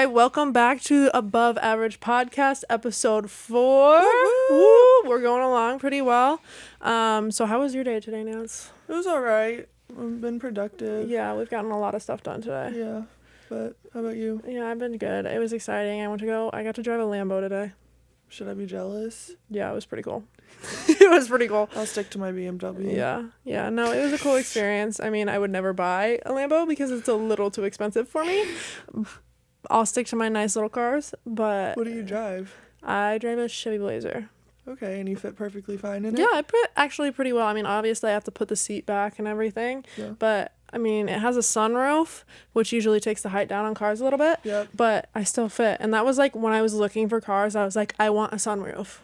welcome back to Above Average Podcast, episode 4. Woo! We're going along pretty well. So how was your day today, Nance? It was alright. I've been productive. Yeah, we've gotten a lot of stuff done today. Yeah, but how about you? Yeah, I've been good. It was exciting. I got to drive a Lambo today. Should I be jealous? Yeah, it was pretty cool. It was pretty cool. I'll stick to my BMW. Yeah. No, it was a cool experience. I mean, I would never buy a Lambo because it's a little too expensive for me. I'll stick to my nice little cars, but... What do you drive? I drive a Chevy Blazer. Okay, and you fit perfectly fine in it? Yeah, I fit actually pretty well. I mean, obviously I have to put the seat back and everything, but I mean, it has a sunroof, which usually takes the height down on cars a little bit, but I still fit. And that was like, when I was looking for cars, I was like, I want a sunroof.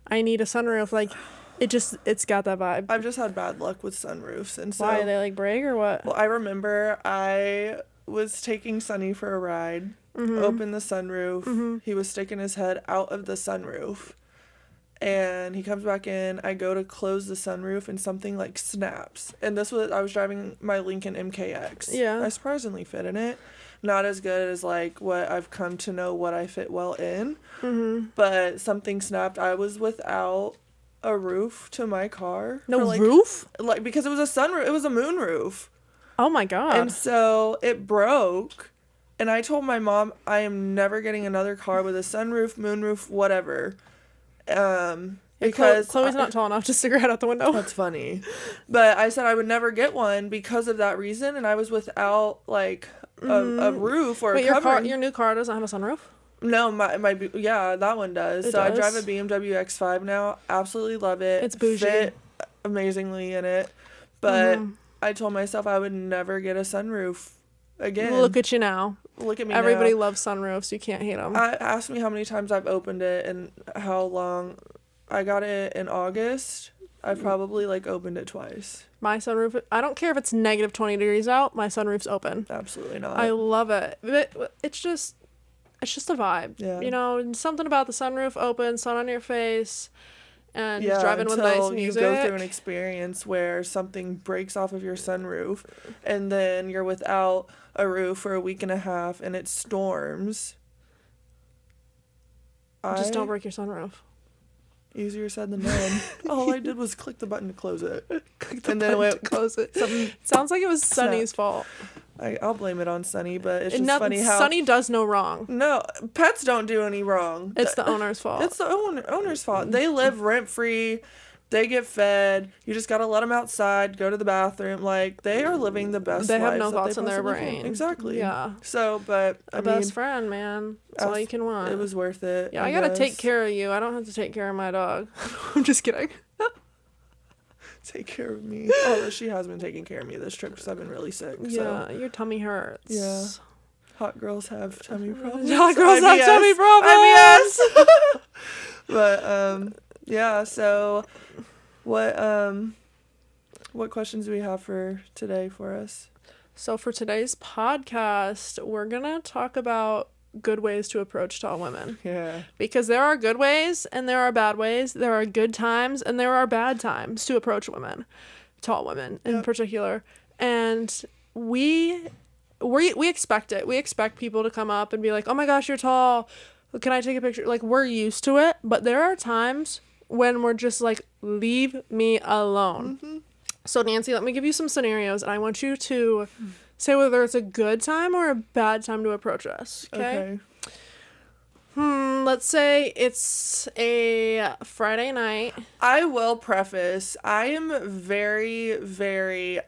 I need a sunroof. Like, it's got that vibe. I've just had bad luck with sunroofs. And so, why? They like break or what? Well, I remember I was taking Sonny for a ride, opened the sunroof, he was sticking his head out of the sunroof, and he comes back in, I go to close the sunroof, and something like snaps, and I was driving my Lincoln MKX. I surprisingly fit in it, not as good as like what I've come to know what I fit well in, but something snapped. I was without a roof to my car. Roof? Like, because it was a sunroof, it was a moonroof. Oh my God. And so it broke, and I told my mom I am never getting another car with a sunroof, moonroof, whatever. Because Chloe's not tall enough to stick her head out the window. That's funny. But I said I would never get one because of that reason, and I was without like a roof or a covering. Your new car doesn't have a sunroof? No, that one does. I drive a BMW X5 now. Absolutely love it. It's bougie. Fit amazingly in it. But I told myself I would never get a sunroof again. Look at you now. Look at me Everybody now. loves sunroofs. You can't hate them. Ask me how many times I've opened it and how long. I got it in August. I probably opened it twice. My sunroof, I don't care if it's negative 20 degrees out. My sunroof's open. Absolutely not. I love it. It's just a vibe. Yeah. You know, something about the sunroof open, sun on your face. And driving with nice music. You go through an experience where something breaks off of your sunroof, and then you're without a roof for a week and a half, and it storms. Just don't break your sunroof. Easier said than done. All I did was click the button to close it. Close it. Sounds like it was Sunny's fault. I'll blame it on Sunny, but it's just funny how... Sunny does no wrong. No, pets don't do any wrong. It's the owner's fault. It's the owner's fault. They live rent-free. They get fed. You just gotta let them outside, go to the bathroom. Like, they are living the best life. They have no thoughts in their brain. Exactly. Yeah. So, but... best friend, man. That's all you can want. It was worth it. Yeah, I gotta take care of you. I don't have to take care of my dog. I'm just kidding. Take care of me. Although she has been taking care of me this trip because I've been really sick. Yeah, so. Your tummy hurts. Yeah. Hot girls have tummy problems. Hot girls have tummy problems. IBS. But yeah. So, what questions do we have for today for us? So for today's podcast, we're gonna talk about good ways to approach tall women. Yeah. Because there are good ways and there are bad ways. There are good times and there are bad times to approach women, tall women in particular. And we expect it. We expect people to come up and be like, "Oh my gosh, you're tall. Can I take a picture?" Like, we're used to it, but there are times when we're just like, "Leave me alone." So Nancy, let me give you some scenarios, and I want you to say whether it's a good time or a bad time to approach us. Okay. Let's say it's a Friday night. I will preface, I am very, very,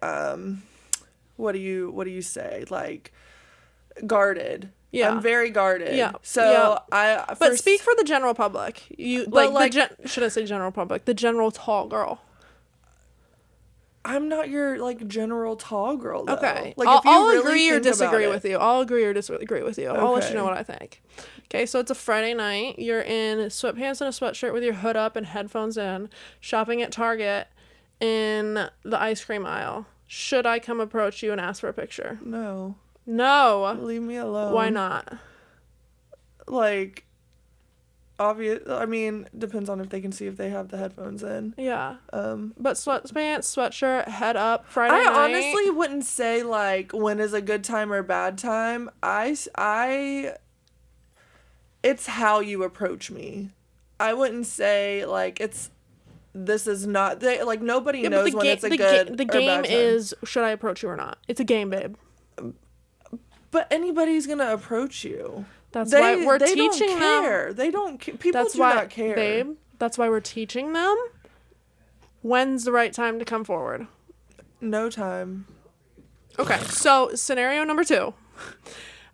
what do you say? Like, guarded. Yeah. I'm very guarded. Yeah. So But speak for the general public. Should I say general public? The general tall girl. I'm not your, general tall girl, though. Okay. Like, I'll agree or disagree with you. I'll agree or disagree with you. Okay. I'll let you know what I think. Okay, so it's a Friday night. You're in sweatpants and a sweatshirt with your hood up and headphones in, shopping at Target in the ice cream aisle. Should I come approach you and ask for a picture? No. No. Leave me alone. Why not? Depends on if they can see if they have the headphones in. Yeah. But sweatpants, sweatshirt, head up, Friday night. I honestly wouldn't say, when is a good time or bad time. I it's how you approach me. I wouldn't say, like, this is not, like, nobody knows when it's a good the or game bad time. is, should I approach you or not? It's a game, babe. But anybody's going to approach you. That's why we're teaching them. They don't care. People do not care. Babe, that's why we're teaching them when's the right time to come forward. No time. Okay, so scenario number 2.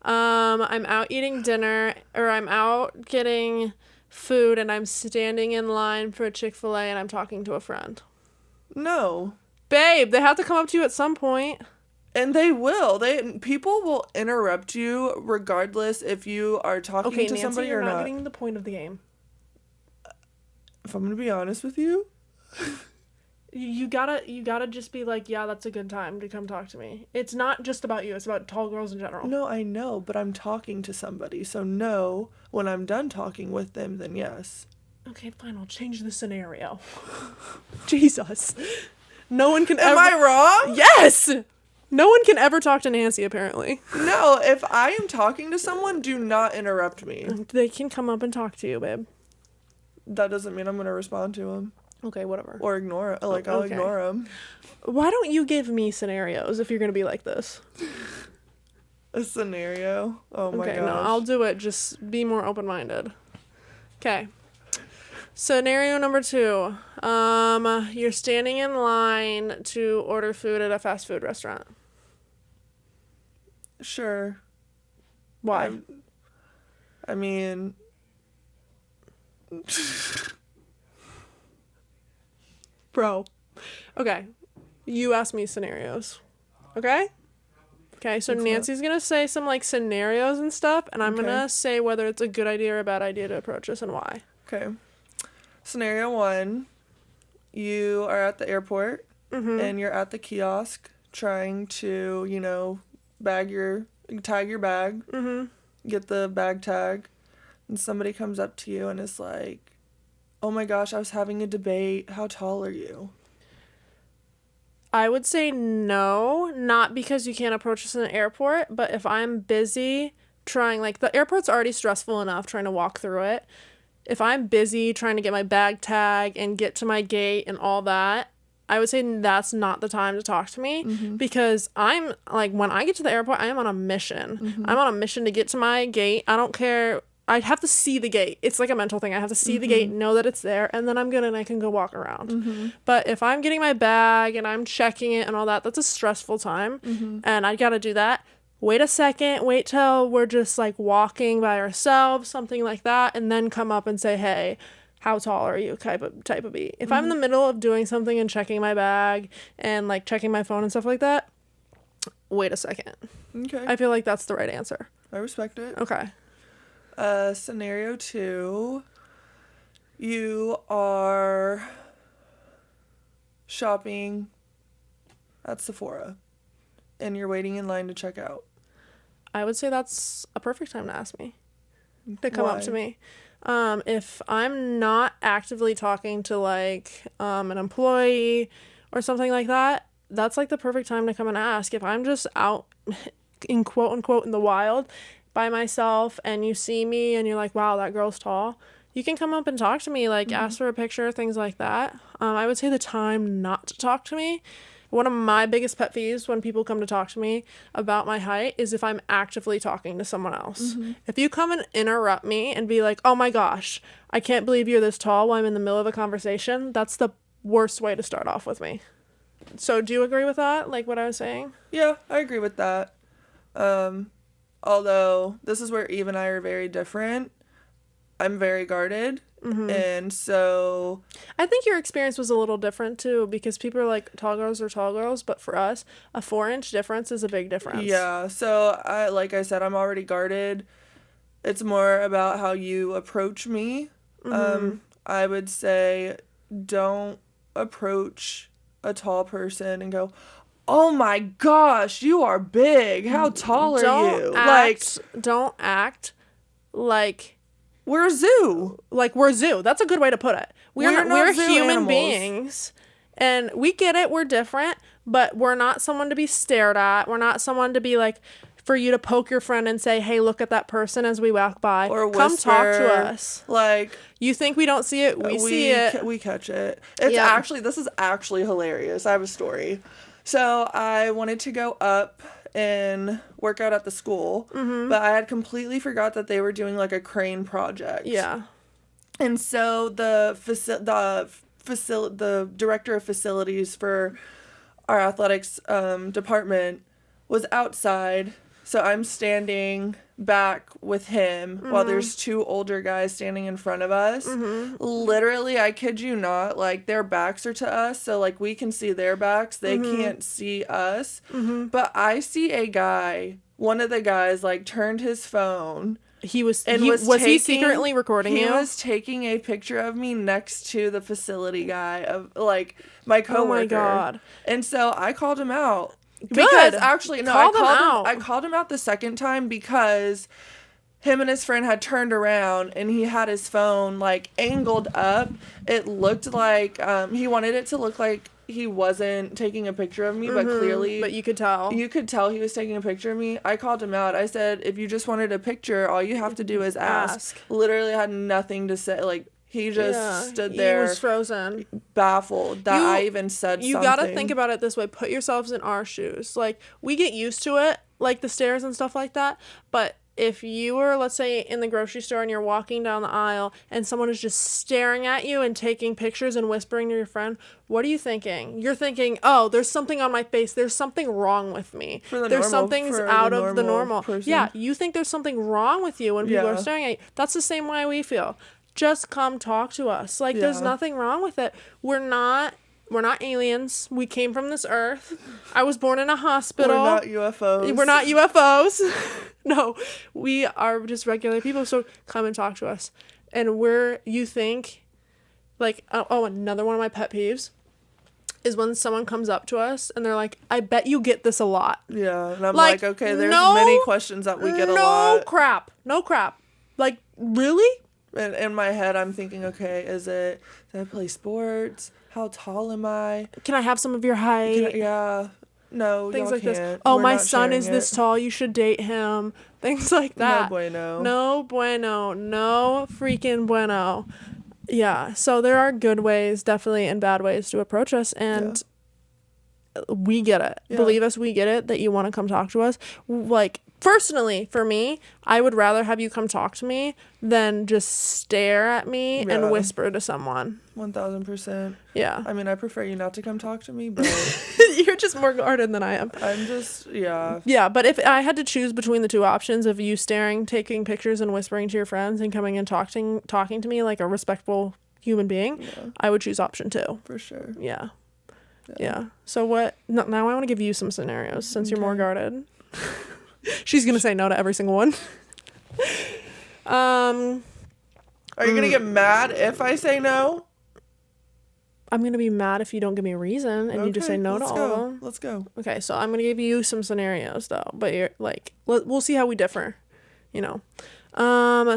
I'm out eating dinner, or I'm out getting food, and I'm standing in line for a Chick-fil-A, and I'm talking to a friend. No. Babe, they have to come up to you at some point. And they will. People will interrupt you regardless if you are talking to Nancy, somebody you're or not not. getting the point of the game. If I'm going to be honest with you, you gotta just be like, yeah, that's a good time to come talk to me. It's not just about you. It's about tall girls in general. no, I know, but I'm talking to somebody. So no, when I'm done talking with them, then yes. Okay, fine. I'll change the scenario. Jesus. No one can Am ever... I wrong? Yes! No one can ever talk to Nancy, apparently. No, if I am talking to someone, do not interrupt me. They can come up and talk to you, babe. That doesn't mean I'm going to respond to them. Okay, whatever. Or ignore it. Like, I'll ignore them. Why don't you give me scenarios if you're going to be like this? A scenario? Oh my gosh. Okay, no, I'll do it. Just be more open-minded. Okay. Scenario number 2. You're standing in line to order food at a fast food restaurant. Sure. Why? I mean... Bro. Okay. You ask me scenarios. Okay? Okay, so Nancy's going to say some, like, scenarios and stuff, and I'm going to say whether it's a good idea or a bad idea to approach this and why. Okay. Scenario 1. You are at the airport, and you're at the kiosk trying to, tag your bag, get the bag tag, and somebody comes up to you and is like, oh my gosh, I was having a debate. How tall are you? I would say no, not because you can't approach us in an airport, but if I'm busy trying, like, the airport's already stressful enough trying to walk through it. If I'm busy trying to get my bag tag and get to my gate and all that, I would say that's not the time to talk to me because I'm, like, when I get to the airport, I am on a mission. I'm on a mission to get to my gate. I don't care. I have to see the gate. It's like a mental thing. I have to see the gate, know that it's there, and then I'm good and I can go walk around. But if I'm getting my bag and I'm checking it and all that, that's a stressful time, and I gotta do that. Wait a second. Wait till we're just, like, walking by ourselves, something like that, and then come up and say, hey, how tall are you, type of beat. If I'm in the middle of doing something and checking my bag and, like, checking my phone and stuff like that, wait a second. Okay. I feel like that's the right answer. I respect it. Okay. Scenario 2. You are shopping at Sephora, and you're waiting in line to check out. I would say that's a perfect time to ask me. To come Why? up to me. If I'm not actively talking to, like, an employee or something like that, that's, like, the perfect time to come and ask. If I'm just out in quote unquote in the wild by myself and you see me and you're like, wow, that girl's tall, you can come up and talk to me, like, ask for a picture, things like that. I would say the time not to talk to me, one of my biggest pet peeves when people come to talk to me about my height is if I'm actively talking to someone else. If you come and interrupt me and be like, oh my gosh, I can't believe you're this tall while I'm in the middle of a conversation, that's the worst way to start off with me. So do you agree with that, like what I was saying? Yeah, I agree with that. Although this is where Eve and I are very different. I'm very guarded. And so I think your experience was a little different too, because people are like, tall girls are tall girls, but for us, a 4-inch difference is a big difference. Yeah, so like I said, I'm already guarded. It's more about how you approach me. I would say don't approach a tall person and go, oh my gosh, you are big. How tall are you? Don't act like we're a zoo. Like we're a zoo. That's a good way to put it. We're human animals. beings. And we get it. We're different, but we're not someone to be stared at. We're not someone to be, like, for you to poke your friend and say, hey, look at that person as we walk by. Or come whisper, talk to us. Like, you think we don't see it? We see it. We catch it. It's this is actually hilarious. I have a story. So I wanted to go up and work out at the school, but I had completely forgot that they were doing like a crane project. Yeah. And so the director of facilities for our athletics department was outside. So I'm standing back with him while there's two older guys standing in front of us. Literally, I kid you not, like, their backs are to us, so, like, we can see their backs. They can't see us. But I see a guy, one of the guys, like, turned his phone. Was he secretly recording you? He was taking a picture of me next to the facility guy, of, like, my coworker. Oh, my God. And so I called him out. Good. Because actually, no, I called him out the second time because him and his friend had turned around and he had his phone like angled up. It looked like he wanted it to look like he wasn't taking a picture of me, but clearly, but you could tell he was taking a picture of me. I called him out. I said, if you just wanted a picture, all you have to do is ask. Literally had nothing to say. Like, he just stood there. He was frozen. Baffled that I even said something. You gotta think about it this way. Put yourselves in our shoes. Like, we get used to it, like the stairs and stuff like that. But if you were, let's say, in the grocery store and you're walking down the aisle and someone is just staring at you and taking pictures and whispering to your friend, what are you thinking? You're thinking, oh, there's something on my face. There's something wrong with me. Something's out of the normal. Person. Yeah, you think there's something wrong with you when people are staring at you. That's the same way we feel. Just come talk to us. Like, there's nothing wrong with it. We're not aliens. We came from this earth. I was born in a hospital. We're not UFOs. We're not UFOs. No, we are just regular people. So come and talk to us. And you think, like, another one of my pet peeves is when someone comes up to us and they're like, I bet you get this a lot. Yeah. And I'm like okay, there's many questions that we get a lot. No crap. Like, really? And in my head, I'm thinking, okay, do I play sports? How tall am I? Can I have some of your height? No, things like this. Can't. Oh, my son is this tall. You should date him. Things like that. No bueno. No bueno. No freaking bueno. Yeah. So there are good ways, definitely, and bad ways to approach us, and we get it. Yeah. Believe us, we get it that you want to come talk to us. Like, personally, for me, I would rather have you come talk to me than just stare at me and whisper to someone. 1000%. Yeah. I mean, I prefer you not to come talk to me, but you're just more guarded than I am. I'm just, Yeah, but if I had to choose between the two options of you staring, taking pictures, and whispering to your friends and coming and talking to me like a respectful human being, I would choose option 2. For sure. Yeah. So what? Now I want to give you some scenarios since you're more guarded. She's gonna say no to every single one. Are you gonna get mad if I say no? I'm gonna be mad if you don't give me a reason and you just say no to all of them. Let's go. Okay, so I'm gonna give you some scenarios though, but you're like, we'll see how we differ. You know,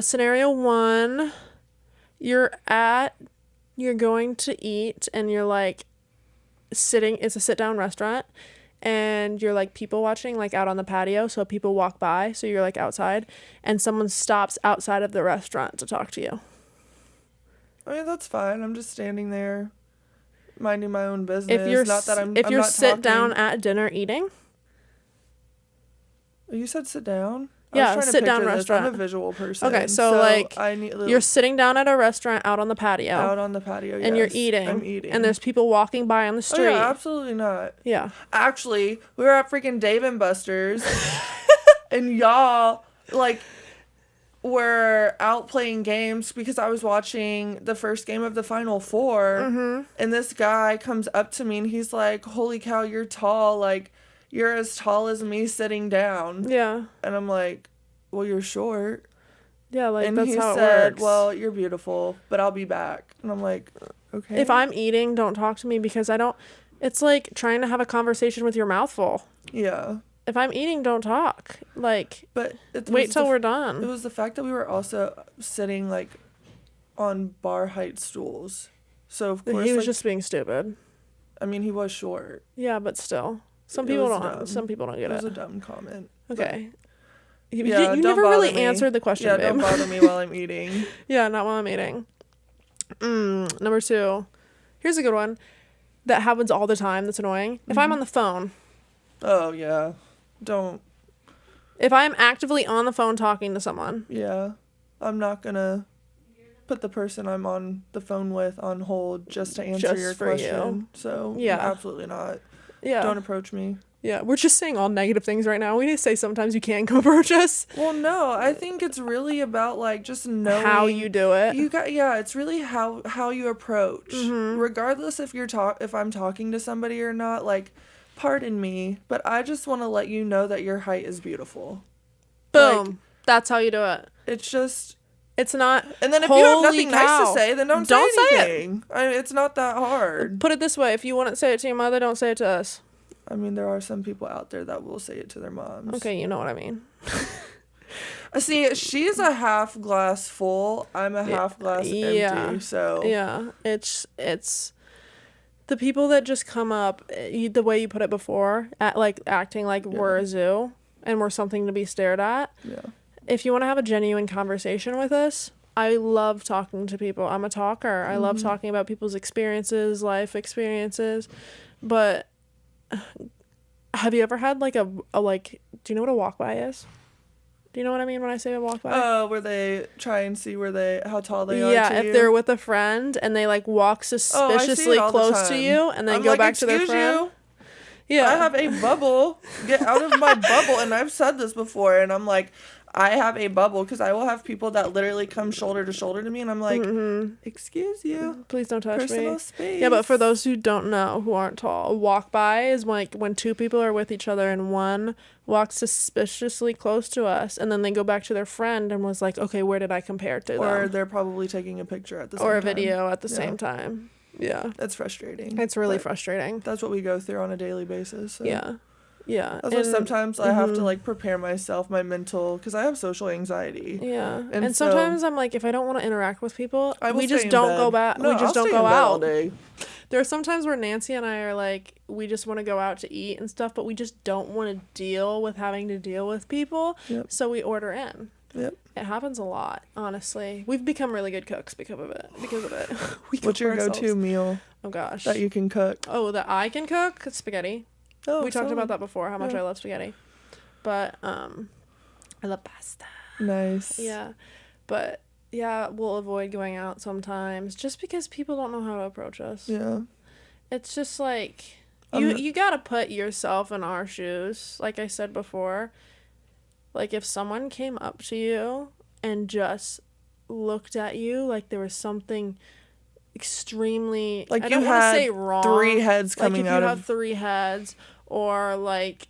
scenario 1, you're going to eat and you're like sitting. It's a sit-down restaurant. And you're like people watching, like out on the patio, so people walk by, so you're like outside, and someone stops outside of the restaurant to talk to you. I mean, that's fine. I'm just standing there minding my own business. If you're sit down at dinner eating. You said sit down? Yeah, sit down restaurant. I'm a visual person. Okay, so like you're sitting down at a restaurant out on the patio. Yes. And you're eating. I'm eating. And there's people walking by on the street. Oh, yeah, absolutely not. Yeah. Actually, we were at freaking Dave & Buster's and y'all like were out playing games because I was watching the first game of the Final Four, and this guy comes up to me and he's like, "Holy cow, you're tall, like you're as tall as me sitting down." Yeah. And I'm like, "Well, you're short." Yeah, like and that's how it said, works. "Well, you're beautiful, but I'll be back." And I'm like, "Okay." If I'm eating, don't talk to me because I don't. It's like trying to have a conversation with your mouth full. Yeah. If I'm eating, don't talk. Like, but wait till we're done. It was the fact that we were also sitting like on bar height stools, so of course he was just being stupid. I mean, he was short. Yeah, but still. Some people don't get it. It was a dumb comment. Okay. You don't never bother really me. answered the question, Yeah, babe. don't bother me while I'm eating. Yeah, not while I'm eating. Number 2. Here's a good one that happens all the time that's annoying. If I'm on the phone. Oh, yeah. Don't. If I'm actively on the phone talking to someone. Yeah. I'm not gonna put the person I'm on the phone with on hold just to answer your question. So, yeah. Absolutely not. Yeah. Don't approach me. Yeah, we're just saying all negative things right now. We need to say sometimes you can come approach us. Well, no, I think it's really about, like, just knowing how you do it. It's really how you approach. Mm-hmm. Regardless if if I'm talking to somebody or not, like, pardon me, but I just want to let you know that your height is beautiful. Boom. Like, that's how you do it. It's just... It's not... And then if you have nothing nice to say, then don't say anything. It's not that hard. Put it this way. If you wouldn't say it to your mother, don't say it to us. I mean, there are some people out there that will say it to their moms. Okay, you know what I mean. See, she's a half glass full. I'm a half glass empty. So yeah, it's the people that just come up the way you put it before, acting like we're a zoo and we're something to be stared at. Yeah. If you want to have a genuine conversation with us, I love talking to people. I'm a talker. I love talking about people's experiences, life experiences, but. Have you ever had do you know what a walk by is? Do you know what I mean when I say a walk by? Oh, where they try and see how tall they are. Yeah, if they're with a friend and they walk suspiciously close to you and then go back to their friend. Yeah. I have a bubble. Get out of my bubble. And I've said this before and I'm like, I have a bubble because I will have people that literally come shoulder to shoulder to me and I'm like, excuse you. Please don't touch Personal me. Space. Yeah, but for those who don't know, who aren't tall, a walk by is when two people are with each other and one walks suspiciously close to us and then they go back to their friend and was like, okay, where did I compare to them? Or they're probably taking a picture at the same time. Or a video at the same time. Yeah. That's frustrating. It's really frustrating. That's what we go through on a daily basis. So. Yeah. Yeah. That's why sometimes I have to prepare myself, my mental, because I have social anxiety. Yeah. And sometimes I'm like, if I don't want to interact with people, we just don't go back. No, we just I'll don't stay go in bed out. all day. There are some times where Nancy and I are like, we just want to go out to eat and stuff, but we just don't want to deal with having to deal with people. Yep. So we order in. Yep. It happens a lot, honestly. We've become really good cooks because of it. What's your go-to meal? Oh, gosh. That you can cook? Oh, that I can cook? Spaghetti. Oh, we talked about that before, how much I love spaghetti. But, I love pasta. Nice. Yeah. But, yeah, we'll avoid going out sometimes just because people don't know how to approach us. Yeah. It's just like, you gotta put yourself in our shoes, like I said before. Like, if someone came up to you and just looked at you like there was something extremely, like I you don't want to had say wrong. 3 heads coming out of... Like, if you have 3 heads, or, like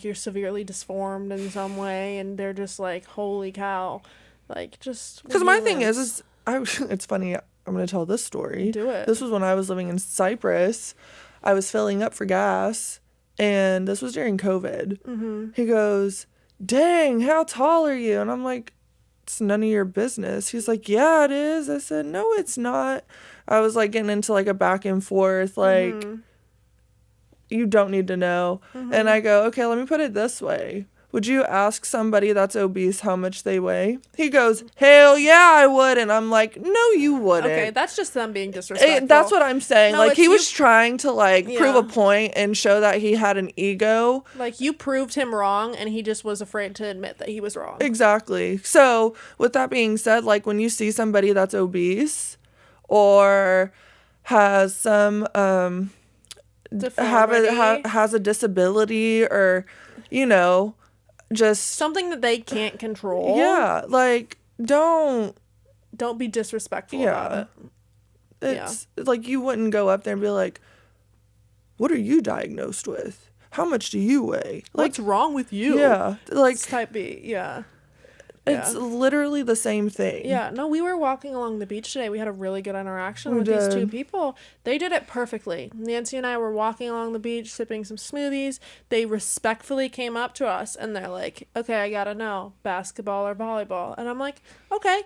you're severely disformed in some way, and they're just like, holy cow. Like, just... Because my thing is it's funny, I'm going to tell this story. Do it. This was when I was living in Cyprus. I was filling up for gas, and this was during COVID. Mm-hmm. He goes, dang, how tall are you? And I'm like, it's none of your business. He's like, yeah, it is. I said, no, it's not. I was like getting into like a back and forth, like, you don't need to know. And I go, okay, let me put it this way. Would you ask somebody that's obese how much they weigh? He goes, hell yeah, I would. And I'm like, no, you wouldn't. Okay, that's just them being disrespectful. That's what I'm saying. No, like, he was you... trying to, like, prove a point and show that he had an ego. Like, you proved him wrong, and he just was afraid to admit that he was wrong. Exactly. So, with that being said, like, when you see somebody that's obese or has some, has a disability or, you know... just something that they can't control. Yeah, like, don't be disrespectful about it. It's like, you wouldn't go up there and be like, what are you diagnosed with? How much do you weigh? Like, what's wrong with you? Yeah, like, it's type B. Yeah. It's literally the same thing. Yeah. No, we were walking along the beach today. We had a really good interaction with these 2 people. They did it perfectly. Nancy and I were walking along the beach, sipping some smoothies. They respectfully came up to us, and they're like, okay, I gotta know, basketball or volleyball? And I'm like, okay.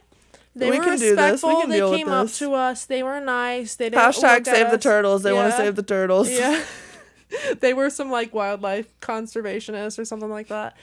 They were respectful. They came up to us. They were nice. They didn't #save the turtles. They want to save the turtles. Yeah. They were some like wildlife conservationists or something like that.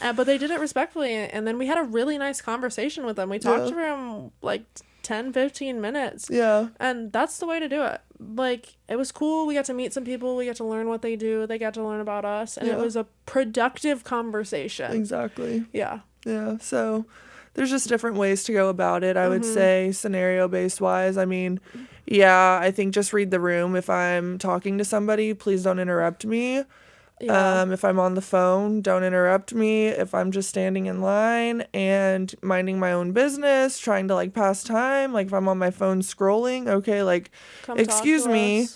But they did it respectfully, and then we had a really nice conversation with them. We talked for him like 10-15 minutes. Yeah. And that's the way to do it. Like, it was cool. We got to meet some people. We got to learn what they do. They got to learn about us. And it was a productive conversation. Exactly. Yeah. Yeah. So there's just different ways to go about it, I would say, scenario-based wise. I mean, yeah, I think just read the room. If I'm talking to somebody, please don't interrupt me. Yeah. If I'm on the phone, don't interrupt me. If I'm just standing in line and minding my own business, trying to like pass time, like if I'm on my phone scrolling, okay, like excuse me.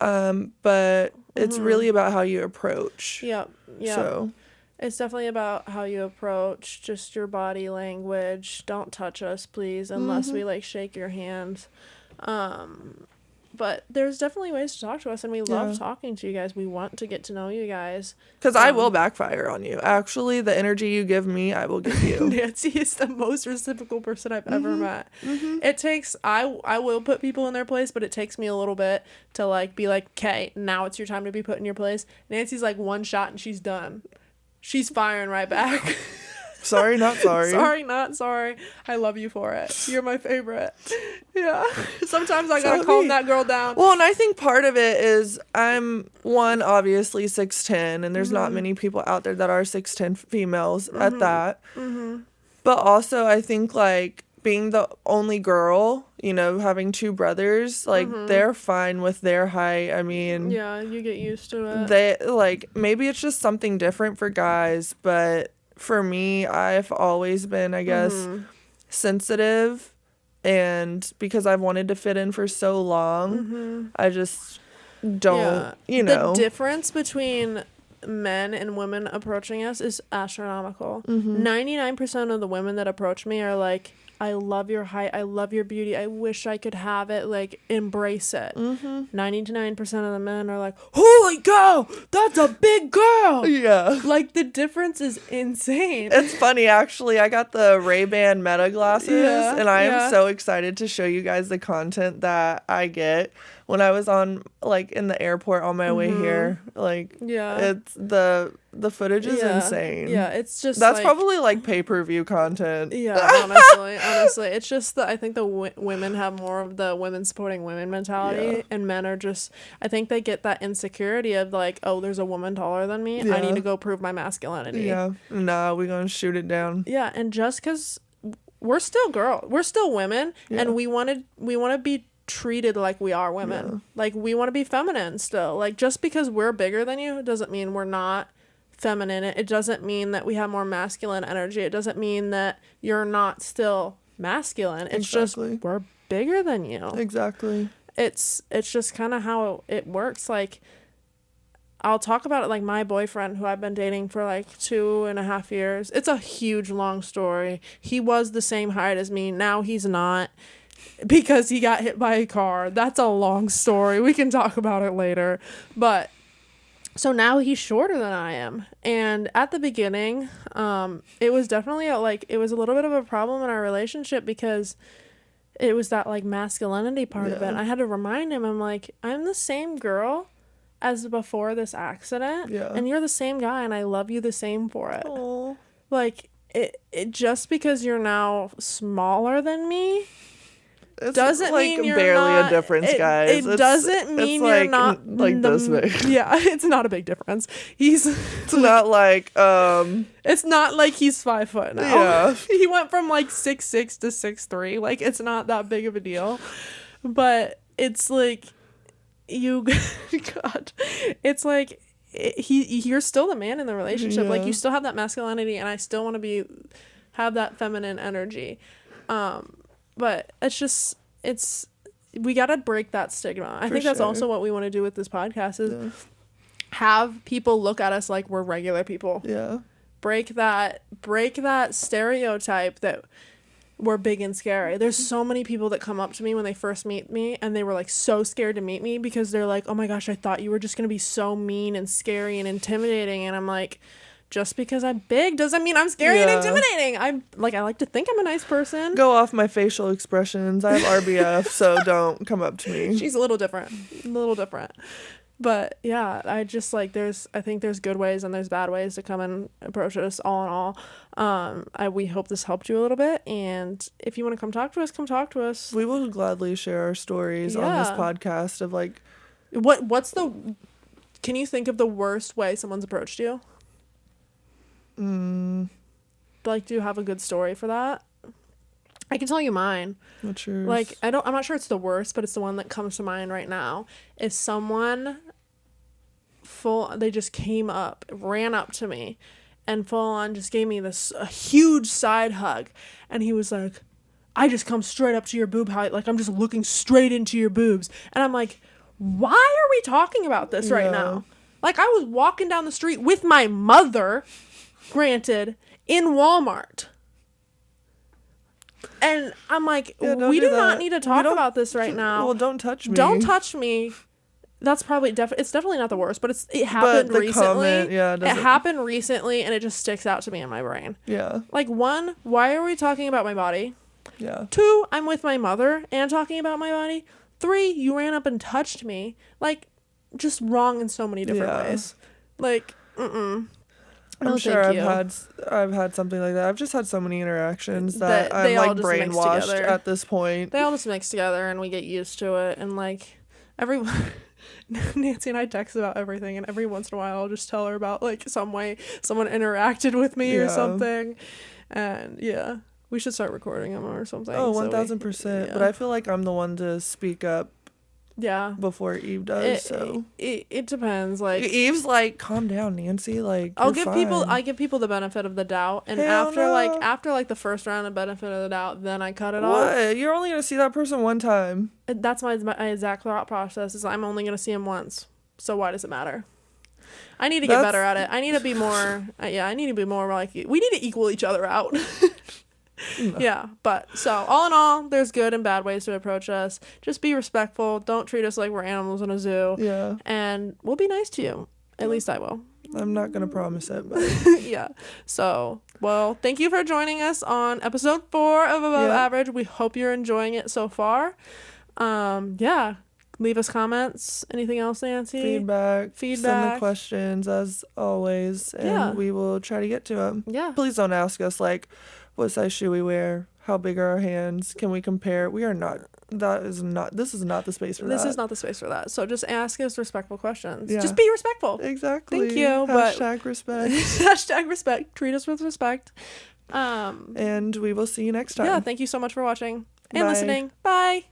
But it's really about how you approach. Yep. Yeah. So it's definitely about how you approach, just your body language. Don't touch us, please, unless we like shake your hand. But there's definitely ways to talk to us, and we love talking to you guys. We want to get to know you guys. Because I will backfire on you. Actually, the energy you give me, I will give you. Nancy is the most reciprocal person I've ever met. It takes, I will put people in their place, but it takes me a little bit to like be like, okay, now it's your time to be put in your place. Nancy's like one shot and she's done. She's firing right back. Sorry, not sorry. Sorry, not sorry. I love you for it. You're my favorite. Yeah. Sometimes I gotta calm that girl down. Well, and I think part of it is I'm obviously 6'10", and there's not many people out there that are 6'10" females at that. But also I think like being the only girl, you know, having two brothers, like they're fine with their height. I mean, yeah, you get used to it. They like maybe it's just something different for guys, but for me, I've always been, I guess, sensitive, and because I've wanted to fit in for so long, I just don't, you know. The difference between men and women approaching us is astronomical. 99% of the women that approach me are like, I love your height, I love your beauty, I wish I could have it, like, embrace it. 99% of the men are like, holy cow, that's a big girl! Yeah. Like, the difference is insane. It's funny, actually, I got the Ray-Ban Meta glasses, and I am so excited to show you guys the content that I get when I was on, like, in the airport on my way here. Like, it's the footage is insane. Yeah, it's just that's like, probably like pay-per-view content. Yeah, honestly, it's just that I think the women have more of the women supporting women mentality, and men are just, I think they get that insecurity of like, oh, there's a woman taller than me, I need to go prove my masculinity. Yeah, nah, we're gonna shoot it down. Yeah, and just because we're still women, and we want to be treated like we are women. Like, we want to be feminine still. Like, just because we're bigger than you doesn't mean we're not feminine. It doesn't mean that we have more masculine energy. It doesn't mean that you're not still masculine. It's just we're bigger than you. Exactly. It's just kind of how it works. Like, I'll talk about it, like my boyfriend who I've been dating for like 2.5 years. It's a huge long story. He was the same height as me. Now he's not, because he got hit by a car. That's a long story. We can talk about it later. But so now he's shorter than I am. And at the beginning, it was definitely it was a little bit of a problem in our relationship, because it was that like masculinity part of it. I had to remind him, I'm like, I'm the same girl as before this accident, and you're the same guy, and I love you the same for it. Aww. Like, it just because you're now smaller than me, it's doesn't like mean you're barely not, a difference, guys. It doesn't mean you're like, not like this big. Yeah, it's not a big difference. It's not like it's not like he's 5 foot now. Yeah. He went from like 6'6" to 6'3". Like, it's not that big of a deal. But it's like God, it's like you're still the man in the relationship. Like, you still have that masculinity, and I still want to have that feminine energy. But we got to break that stigma. I think that's also what we want to do with this podcast, is have people look at us like we're regular people. Yeah. Break that stereotype that we're big and scary. There's so many people that come up to me when they first meet me, and they were like so scared to meet me, because they're like, oh my gosh, I thought you were just going to be so mean and scary and intimidating. And I'm like, just because I'm big doesn't mean I'm scary and intimidating. I like to think I'm a nice person. Go off my facial expressions. I have RBF, so don't come up to me. She's a little different. But yeah, I just like I think there's good ways and there's bad ways to come and approach us all in all. We hope this helped you a little bit, and if you want to come talk to us, come talk to us. We will gladly share our stories on this podcast of like can you think of the worst way someone's approached you? Like, do you have a good story for that? I can tell you mine. What's yours? Like, I'm not sure it's the worst, but it's the one that comes to mind right now. Is someone they just came up, ran up to me, and full on just gave me a huge side hug. And he was like, I just come straight up to your boob height. Like, I'm just looking straight into your boobs. And I'm like, why are we talking about this right now? Like, I was walking down the street with my mother, granted, in Walmart. And I'm like, we do not need to talk about this right now. Well, don't touch me. Don't touch me. That's probably it's definitely not the worst, but it happened recently. It happened recently, and it just sticks out to me in my brain. Yeah. Like, 1, why are we talking about my body? Yeah. 2, I'm with my mother and talking about my body. 3, you ran up and touched me. Like, just wrong in so many different ways. Like, I'm sure I've had something like that. I've just had so many interactions that I'm like brainwashed at this point. They all just mix together and we get used to it. And like Nancy and I text about everything, and every once in a while I'll just tell her about like some way someone interacted with me or something. And yeah, we should start recording them or something. Oh, 1000%. But I feel like I'm the one to speak up. Yeah. Before Eve does. It depends. Like, Eve's like, calm down, Nancy. Like, I give people the benefit of the doubt, and after the first round of benefit of the doubt, then I cut it off. What? You're only gonna see that person one time. That's my exact thought process. Is I'm only gonna see him once. So why does it matter? I need to get better at it. I need to be more. I need to be more like, we need to equal each other out. No. Yeah, but so all in all, there's good and bad ways to approach us. Just be respectful. Don't treat us like we're animals in a zoo. Yeah. And we'll be nice to you. At least I will. I'm not going to promise it, but yeah. So, well, thank you for joining us on episode 4 of Above Average. We hope you're enjoying it so far. Yeah. Leave us comments. Anything else, Nancy? Feedback. Send the questions as always, and we will try to get to them. Yeah. Please don't ask us like, what size shoe we wear? How big are our hands? Can we compare? We are not. This is not the space for that. This is not the space for that. So just ask us respectful questions. Yeah. Just be respectful. Exactly. Thank you. Hashtag respect. Hashtag respect. Treat us with respect. And we will see you next time. Yeah. Thank you so much for watching and listening. Bye.